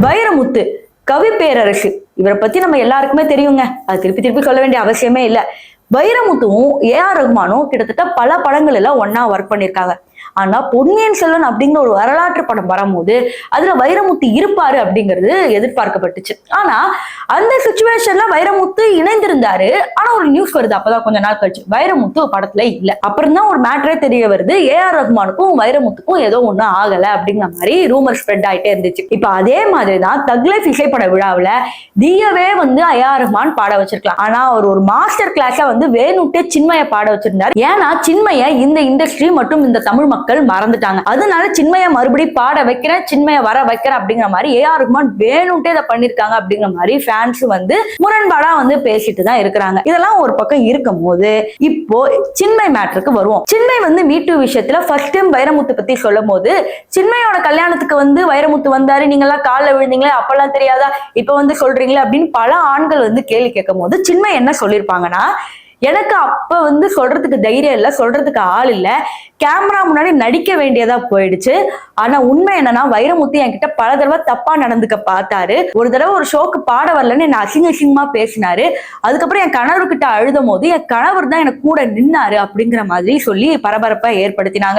வைரமுத்து கவி பேரரசு இவரை பத்தி நம்ம எல்லாருக்குமே தெரியுங்க. அது திருப்பி திருப்பி சொல்ல வேண்டிய அவசியமே இல்லை. வைரமுத்துவும் ஏஆர் ரகுமானும் கிட்டத்தட்ட பல படங்கள் எல்லாம் ஒன்னா ஒர்க் பண்ணிருக்காங்க. ஆனா பொன்னியின் செல்வன் அப்படிங்கிற ஒரு வரலாற்று படம் வரும்போது அதுல வைரமுத்து இருப்பாரு அப்படிங்கிறது எதிர்பார்க்கப்பட்டுச்சு. ஆனா அந்த சிச்சுவேஷன்ல வைரமுத்து இணைந்திருந்தாரு. ஆனா ஒரு நியூஸ் வருது அப்பதான் கொஞ்ச நாள் கழிச்சு வைரமுத்து படத்துல இல்ல. அப்புறம் தான் ஒரு மேட்டரே தெரிய வருது, ஏஆர் ரகுமானுக்கும் வைரமுத்துக்கும் ஏதோ ஒண்ணும் ஆகல அப்படிங்கிற மாதிரி ரூமர் ஸ்ப்ரெட் ஆயிட்டே இருந்துச்சு. இப்ப அதே மாதிரிதான் தக் லைஃப் இசைப்பட விழாவுல தீயவே ஏஆர் ரகுமான் பாட வச்சிருக்கலாம். ஆனா அவர் ஒரு மாஸ்டர் கிளாஸா வேணுட்டே சின்மய பாட வச்சிருந்தாரு. ஏன்னா சின்மய இந்த இண்டஸ்ட்ரி மற்றும் இந்த தமிழ் மக்கள் மறந்துட்டாங்க. அதனால சின்மய மறுபடியும் பாட வைக்கிறேன், சின்மய வர வைக்கிறேன் அப்படிங்கிற மாதிரி ஏஆர் ரகுமான் வேணுட்டே இதை பண்ணிருக்காங்க அப்படிங்கிற மாதிரி ஃபேன்ஸ் முரண்பாடா பேசிட்டு தான் இருக்கிறாங்க. இதெல்லாம் ஒரு பக்கம் இருக்கும் போது இப்போ சின்மய் மேட்டருக்கு வருவோம். சின்மய் மீட்டு விஷயத்துல ஃபர்ஸ்ட் டைம் வைரமுத்து பத்தி சொல்லும் போது சின்மயோட கல்யாணத்துக்கு வைரமுத்து வந்தாரு, நீங்க எல்லாம் காலில் விழுந்தீங்களே அப்பெல்லாம் தெரியாதா, இப்ப சொல்றீங்களே அப்படின்னு பல ஆண்கள் கேள்வி கேட்கும் போது சின்மய் என்ன சொல்லியிருப்பாங்கன்னா, எனக்கு அப்ப சொல்றதுக்கு தைரியம் இல்ல, சொல்றதுக்கு ஆள் இல்ல, கேமரா முன்னாடி நடிக்க வேண்டியதா போயிடுச்சு. ஆனா உண்மை என்னன்னா வைரமுத்து என்கிட்ட பல தடவை தப்பா நடந்துக்க பார்த்தாரு. ஒரு தடவை ஒரு ஷோக்கு பாட வரலன்னு என்ன அசிங்கமா பேசினாரு. அதுக்கப்புறம் என் கணவர்கிட்ட அழுதும் போது என் கணவர் தான் எனக்கு கூட நின்னாரு அப்படிங்கிற மாதிரி சொல்லி பரபரப்பை ஏற்படுத்தினாங்க.